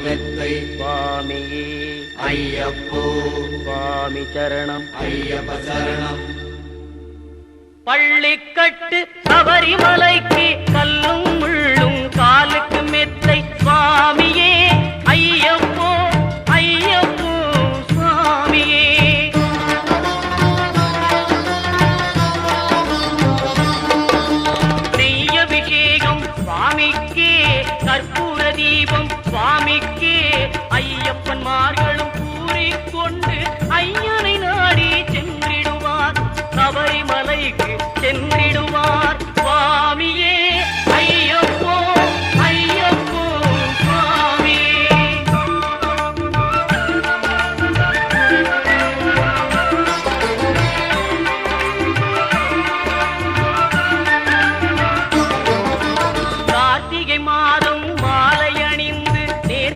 மெத்தை சுவாமியே ஐயப்போ சுவாமி சரணம் ஐயப்ப சரணம். பள்ளிக்கட்டு சபரிமலைக்கு கல்லும் முள்ளும் காலுக்கு மெத்தை சுவாமியே ஐயப்போ ஐயப்போ சுவாமியே. நெய்யபிஷேகம் சுவாமிக்கே கற்பூர தீபம் சுவாமிக்கே ஐயப்பன் மார்க